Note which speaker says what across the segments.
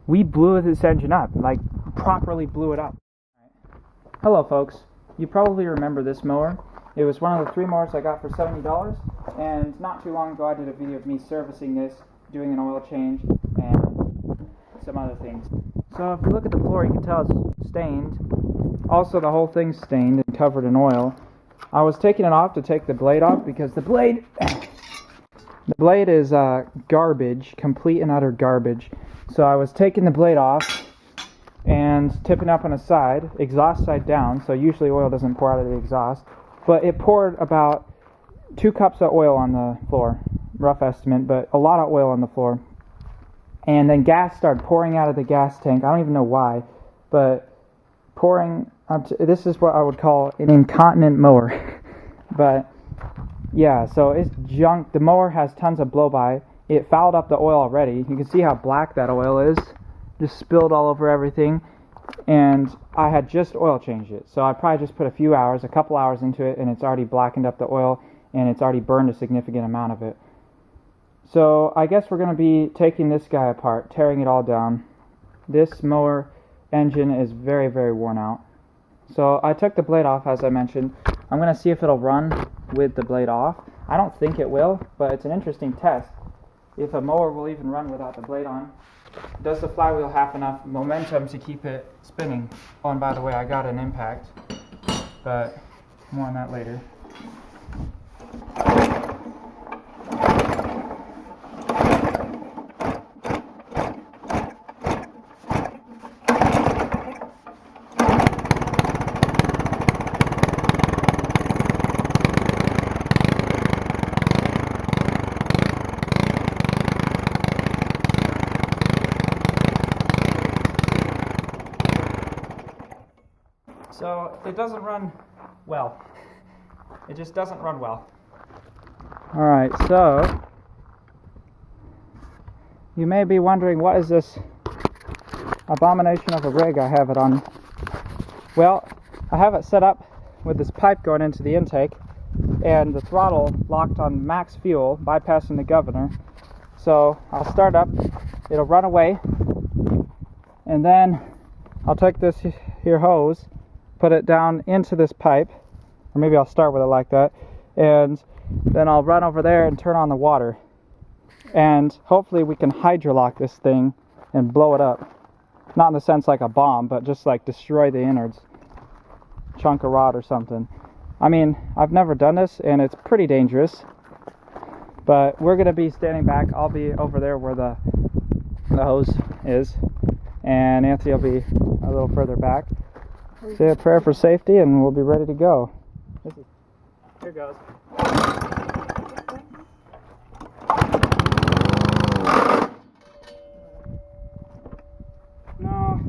Speaker 1: we blew this engine up, like properly blew it up. Hello folks, you probably remember this mower. It was one of the 3 mowers I got for $70, and not too long ago I did a video of me servicing this, doing an oil change, and some other things. So if you look at the floor, you can tell it's stained. Also, the whole thing's stained and covered in oil. I was taking it off to take the blade off because the blade is garbage, complete and utter garbage. So I was taking the blade off and tipping up on the side, exhaust side down, so usually oil doesn't pour out of the exhaust, but it poured about 2 cups of oil on the floor, rough estimate, but a lot of oil on the floor. And then gas started pouring out of the gas tank. I don't even know why, but pouring this is what I would call an incontinent mower. But yeah, so it's junk. The mower has tons of blow-by. It fouled up the oil already. You can see how black that oil is. Just spilled all over everything. And I had just oil changed it. So I probably just put a couple hours into it, and it's already blackened up the oil, and it's already burned a significant amount of it. So I guess we're going to be taking this guy apart, tearing it all down. This mower engine is very, very worn out. So I took the blade off, as I mentioned. I'm going to see if it'll run with the blade off. I don't think it will, but it's an interesting test. If a mower will even run without the blade on. Does the flywheel have enough momentum to keep it spinning? Oh, and by the way, I got an impact, but more on that later. So it doesn't run well. It just doesn't run well. Alright, so you may be wondering, what is this abomination of a rig I have it on? Well, I have it set up with this pipe going into the intake and the throttle locked on max fuel, bypassing the governor. So I'll start up, it'll run away, and then I'll take this here hose, put it down into this pipe, or maybe I'll start with it like that, and then I'll run over there and turn on the water, and hopefully we can hydrolock this thing and blow it up. Not in the sense like a bomb, but just like destroy the innards, chunk of rod or something. I mean, I've never done this and it's pretty dangerous, but we're going to be standing back. I'll be over there where the hose is, and Nancy will be a little further back. Say a prayer for safety and we'll be ready to go. Here goes. No.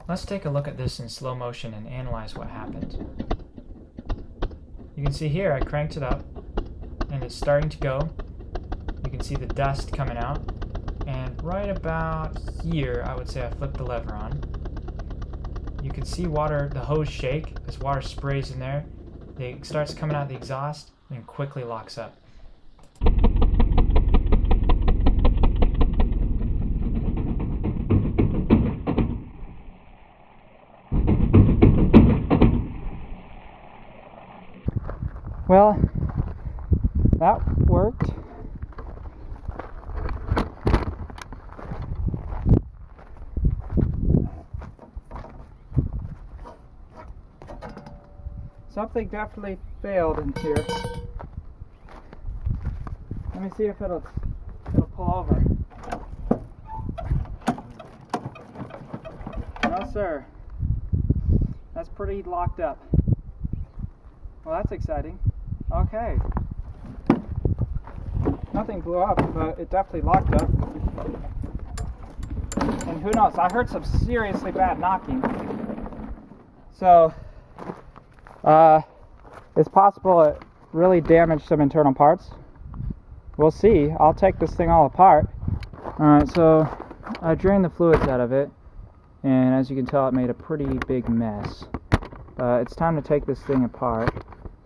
Speaker 1: Let's take a look at this in slow motion and analyze what happened. You can see here I cranked it up and it's starting to go. You can see the dust coming out, and right about here I would say I flipped the lever on. You can see water, the hose shake as water sprays in there. It starts coming out the exhaust and quickly locks up. Well, that worked. Something definitely failed in here. Let me see if it'll pull over. No, sir. That's pretty locked up. Well, that's exciting. Okay. Nothing blew up, but it definitely locked up. And who knows, I heard some seriously bad knocking. So, it's possible it really damaged some internal parts. We'll see. I'll take this thing all apart. Alright, so I drained the fluids out of it, and as you can tell, it made a pretty big mess. It's time to take this thing apart,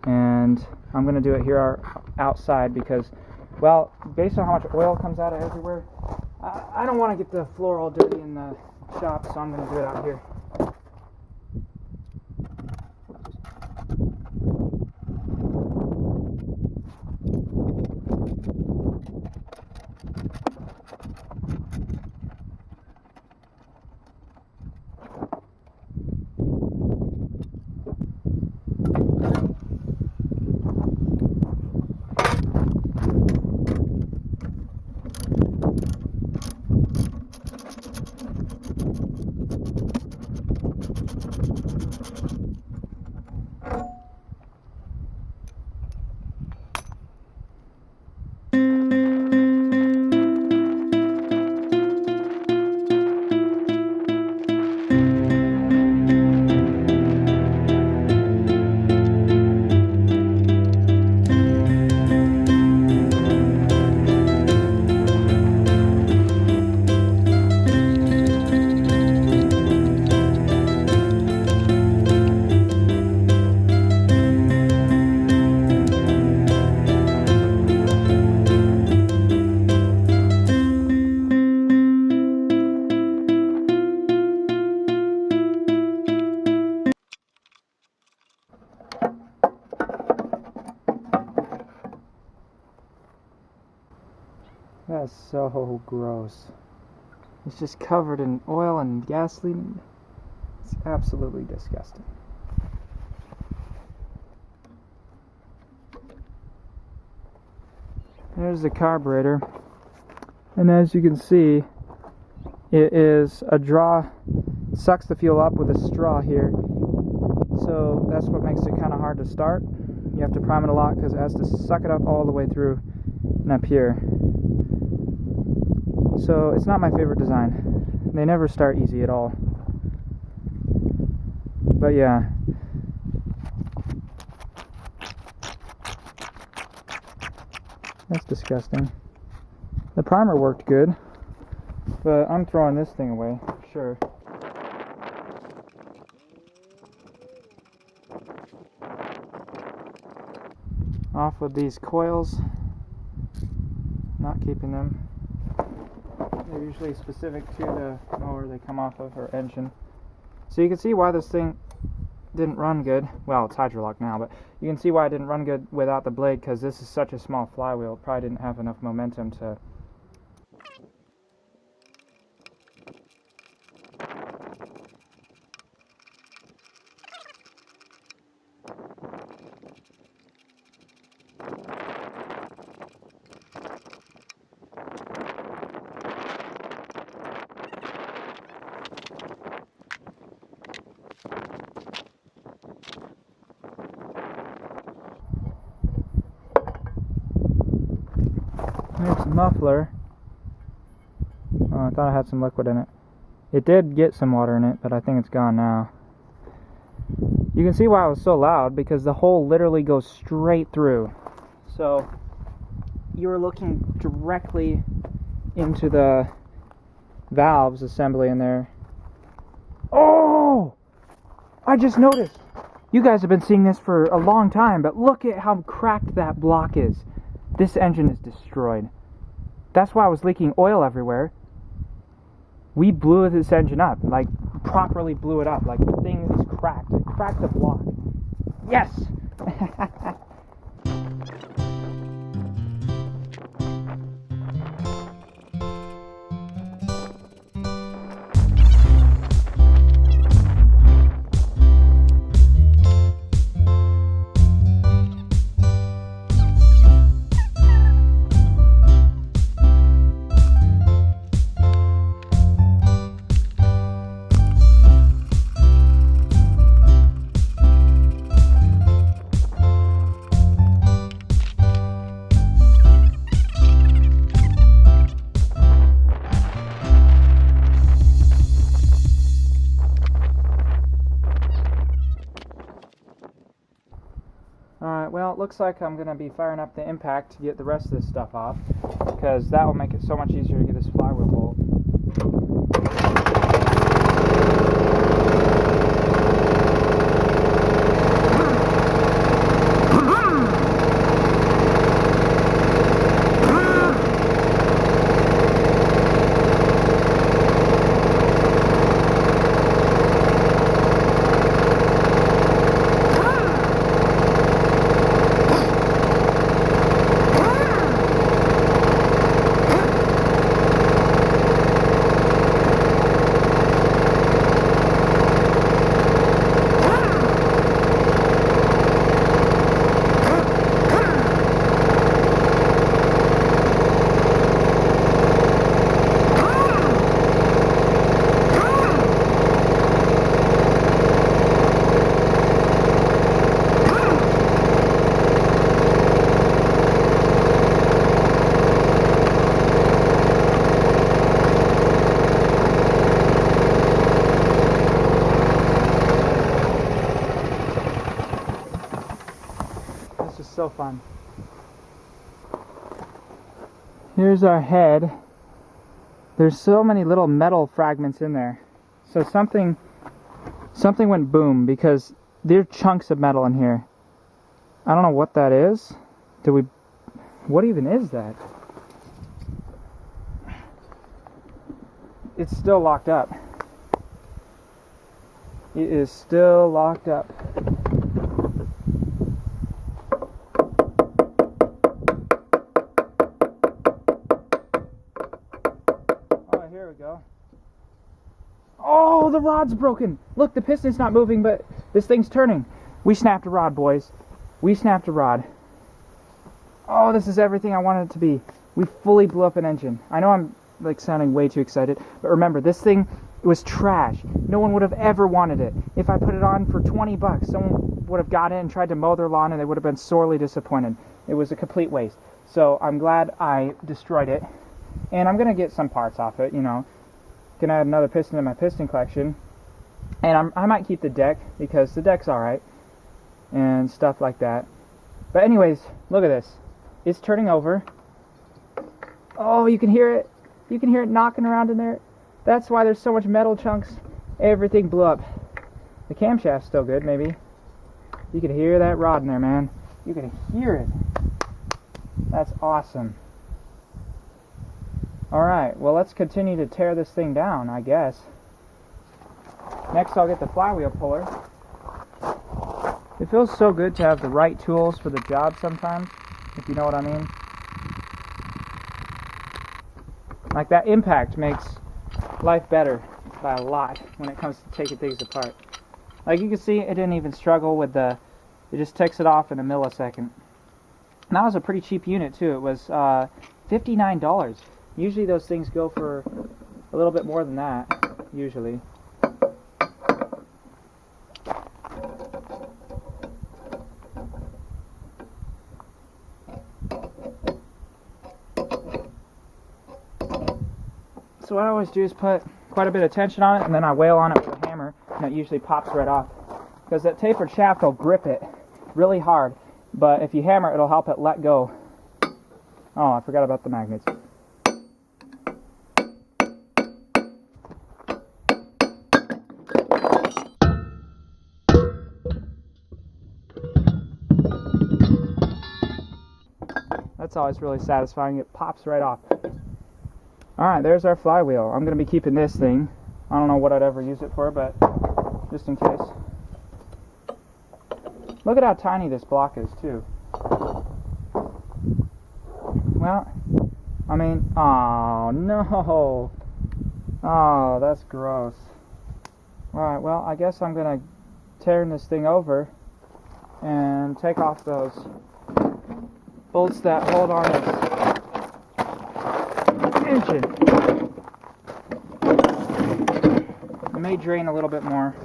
Speaker 1: and I'm going to do it here outside because, well, based on how much oil comes out of everywhere, I don't want to get the floor all dirty in the shop, so I'm going to do it out here. That's so gross. It's just covered in oil and gasoline. It's absolutely disgusting. There's the carburetor. And as you can see, it is a draw, sucks the fuel up with a straw here. So that's what makes it kind of hard to start. You have to prime it a lot because it has to suck it up all the way through and up here. So it's not my favorite design. They never start easy at all. But yeah. That's disgusting. The primer worked good, but I'm throwing this thing away, for sure. Off with these coils. Not keeping them. They're usually specific to the mower they come off of, or engine. So you can see why this thing didn't run good. Well, it's Hydrolock now, but you can see why it didn't run good without the blade, because this is such a small flywheel. It probably didn't have enough momentum to... Here's the muffler. Oh, I thought I had some liquid in it. It did get some water in it, but I think it's gone now. You can see why it was so loud, because the hole literally goes straight through. So you were looking directly into the valves assembly in there. Oh! I just noticed. You guys have been seeing this for a long time, but look at how cracked that block is. This engine is destroyed. That's why I was leaking oil everywhere. We blew this engine up, like properly blew it up. Like the thing is cracked. It cracked the block. Yes! looks like I'm going to be firing up the impact to get the rest of this stuff off, because that will make it so much easier to get this flywheel bolt. So fun. Here's our head. There's so many little metal fragments in there. So something went boom, because there are chunks of metal in here. I don't know what that is. What even is that? It's still locked up. It is still locked up. Go. Oh, the rod's broken. Look, the piston's not moving, but this thing's turning. We snapped a rod, boys. We snapped a rod. Oh, this is everything I wanted it to be. We fully blew up an engine. I know I'm like sounding way too excited, but remember, this thing was trash. No one would have ever wanted it. If I put it on for 20 bucks, someone would have got it and tried to mow their lawn, and they would have been sorely disappointed. It was a complete waste. So I'm glad I destroyed it. And I'm going to get some parts off it, you know. Going to add another piston in my piston collection. And I might keep the deck, because the deck's alright. And stuff like that. But anyways, look at this. It's turning over. Oh, you can hear it. You can hear it knocking around in there. That's why there's so much metal chunks. Everything blew up. The camshaft's still good, maybe. You can hear that rod in there, man. You can hear it. That's awesome. Alright, well, let's continue to tear this thing down, I guess. Next, I'll get the flywheel puller. It feels so good to have the right tools for the job sometimes, if you know what I mean. Like, that impact makes life better by a lot when it comes to taking things apart. Like, you can see, it didn't even struggle with it just takes it off in a millisecond. And that was a pretty cheap unit, too. It was $59. Usually those things go for a little bit more than that, usually. So what I always do is put quite a bit of tension on it, and then I wail on it with a hammer, and it usually pops right off. Because that tapered shaft will grip it really hard, but if you hammer, it'll help it let go. Oh, I forgot about the magnets. That's always really satisfying. It pops right off. Alright, there's our flywheel. I'm going to be keeping this thing. I don't know what I'd ever use it for, but just in case. Look at how tiny this block is, too. Well, I mean, oh no. Oh, that's gross. Alright, well, I guess I'm going to turn this thing over and take off those bolts that hold on this engine. It may drain a little bit more.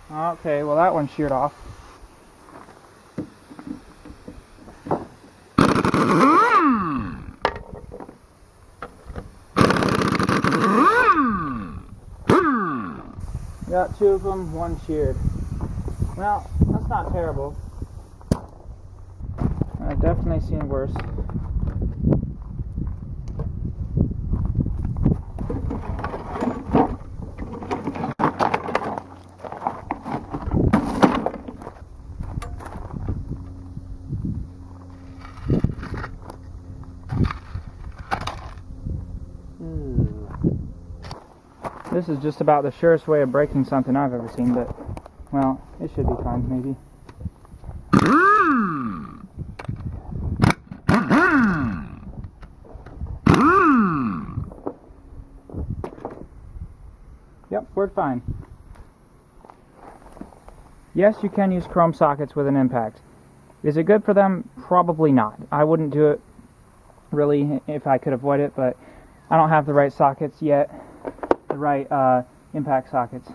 Speaker 1: Okay, well that one sheared off. Got 2 of them, 1 sheared. Well, that's not terrible. I've definitely seen worse. This is just about the surest way of breaking something I've ever seen, but, well, it should be fine, maybe. Yep, worked fine. Yes, you can use chrome sockets with an impact. Is it good for them? Probably not. I wouldn't do it, really, if I could avoid it, but I don't have the right sockets yet. The right impact sockets.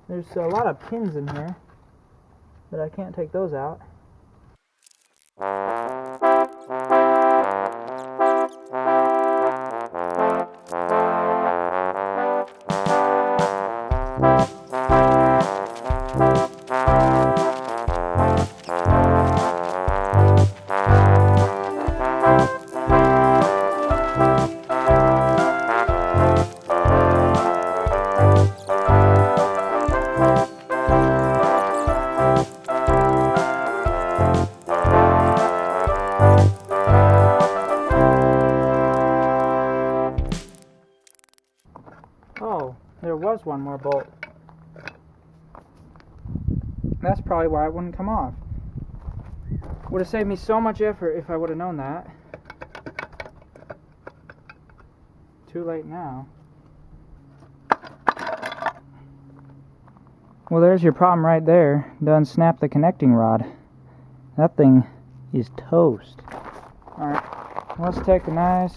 Speaker 1: There's a lot of pins in here, but I can't take those out. Oh, there was one more bolt. That's probably why it wouldn't come off. Would have saved me so much effort if I would have known that. Too late now. Well, there's your problem right there. Done snap the connecting rod. That thing is toast. Alright, let's take a nice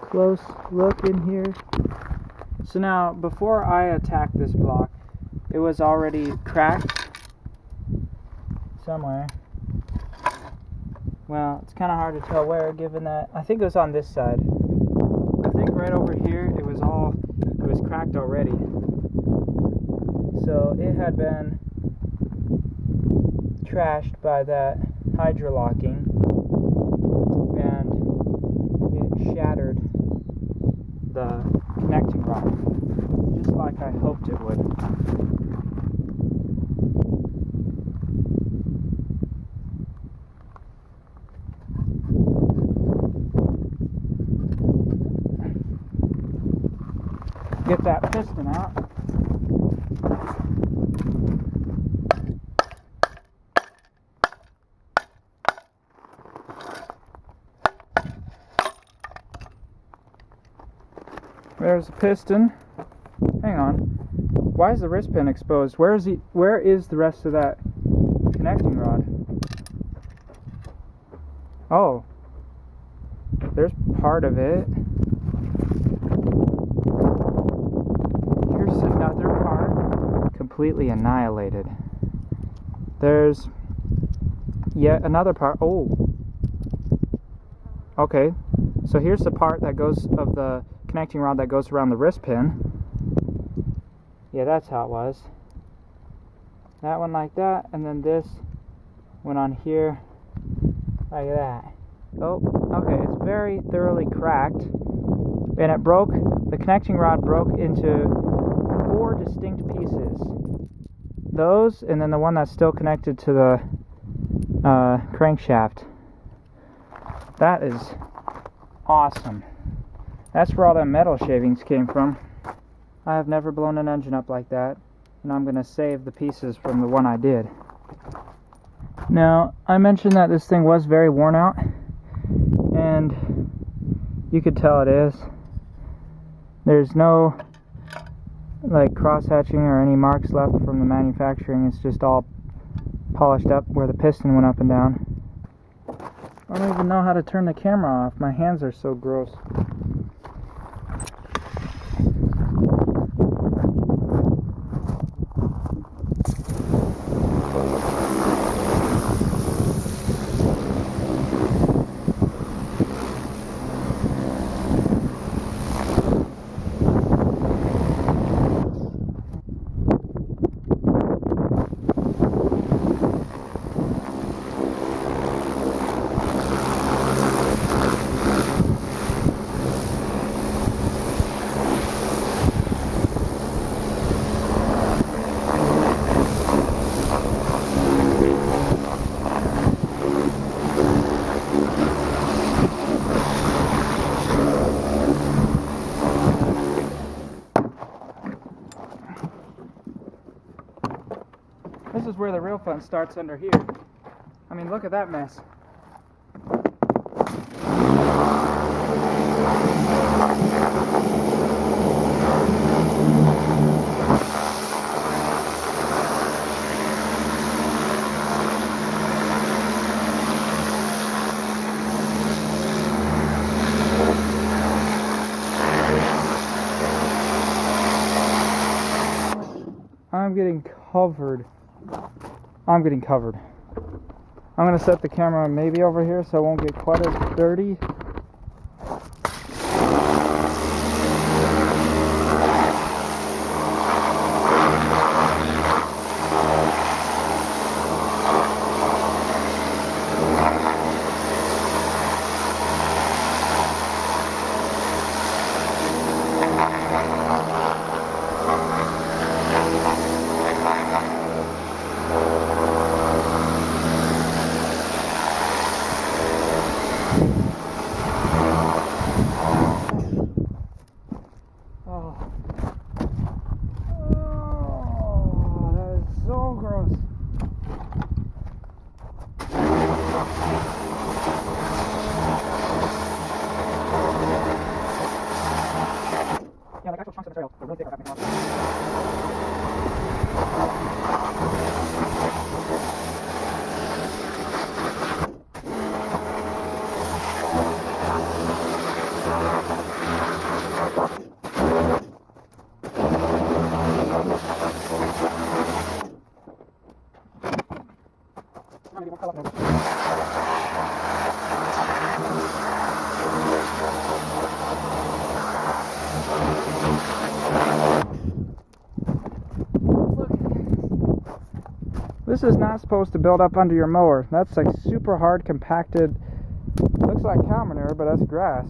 Speaker 1: close look in here. So now, before I attacked this block, it was already cracked somewhere. Well, it's kind of hard to tell where, given that I think it was on this side. I think right over here it was cracked already. So it had been trashed by that hydrolocking, and it shattered the connecting rod, just like I hoped it would. Get that piston out. There's the piston. Hang on. Why is the wrist pin exposed? Where is the rest of that connecting rod? Oh. There's part of it. Here's another part. Completely annihilated. There's yet another part. Oh. Okay. So here's the part that goes of the connecting rod that goes around the wrist pin. Yeah, that's how it was. That one like that, and then this went on here like that. Oh, okay, it's very thoroughly cracked, and it broke. The connecting rod broke into 4 distinct pieces. Those, and then the one that's still connected to the crankshaft. That is awesome. That's where all that metal shavings came from. I have never blown an engine up like that, and I'm going to save the pieces from the one I did. Now, I mentioned that this thing was very worn out, and you could tell it is. There's no like cross-hatching or any marks left from the manufacturing. It's just all polished up where the piston went up and down. I don't even know how to turn the camera off. My hands are so gross. This is where the real fun starts, under here. I mean, look at that mess. I'm getting covered. I'm getting covered. I'm going to set the camera maybe over here so it won't get quite as dirty. This is not supposed to build up under your mower. That's like super hard compacted. Looks like cow manure, but that's grass.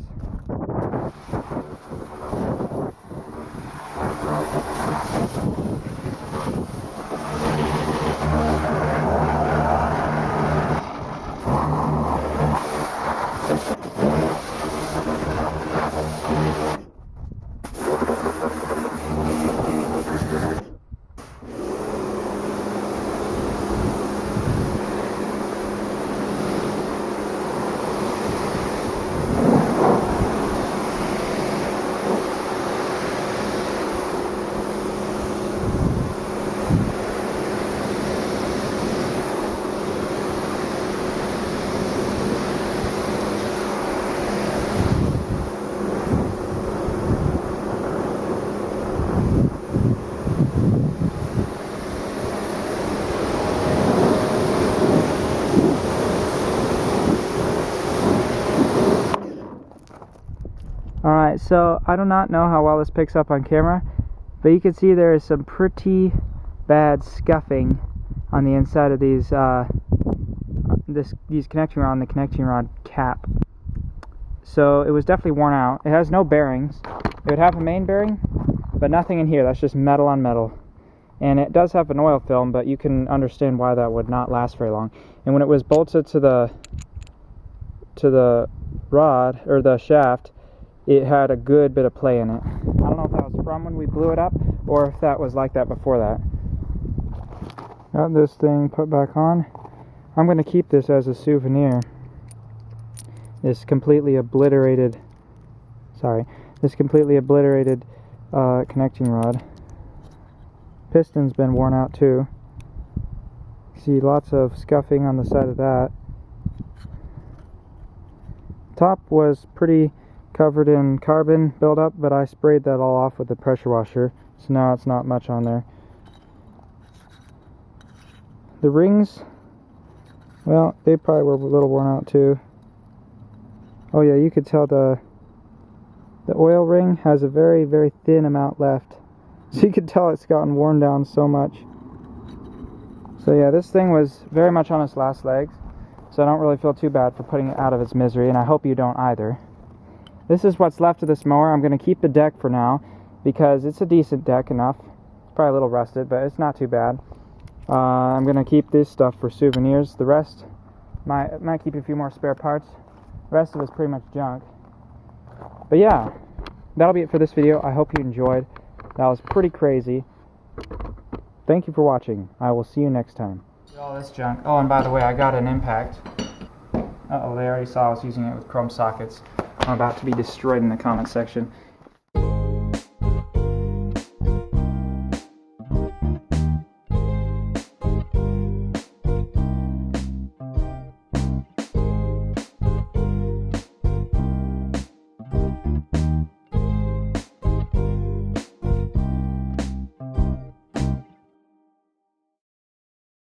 Speaker 1: Alright, so I do not know how well this picks up on camera, but you can see there is some pretty bad scuffing on the inside of these connecting rod and the connecting rod cap. So it was definitely worn out. It has no bearings. It would have a main bearing, but nothing in here. That's just metal on metal. And it does have an oil film, but you can understand why that would not last very long. And when it was bolted to the rod or the shaft, it had a good bit of play in it. I don't know if that was from when we blew it up or if that was like that before that. Got this thing put back on. I'm going to keep this as a souvenir. This completely obliterated connecting rod. piston's been worn out too. See lots of scuffing on the side of that. Top was pretty covered in carbon buildup, but I sprayed that all off with the pressure washer, so now it's not much on there. The rings, well, they probably were a little worn out too. Oh yeah, you could tell the oil ring has a very, very thin amount left. So you could tell it's gotten worn down so much. So yeah, this thing was very much on its last legs, so I don't really feel too bad for putting it out of its misery, and I hope you don't either. This is what's left of this mower. I'm going to keep the deck for now because it's a decent deck enough. It's probably a little rusted, but it's not too bad. I'm going to keep this stuff for souvenirs. The rest, might keep a few more spare parts. The rest of it's pretty much junk. But yeah, that'll be it for this video. I hope you enjoyed. That was pretty crazy. Thank you for watching. I will see you next time. All this junk. Oh, and by the way, I got an impact. Uh-oh, they already saw I was using it with chrome sockets. I'm about to be destroyed in the comment section.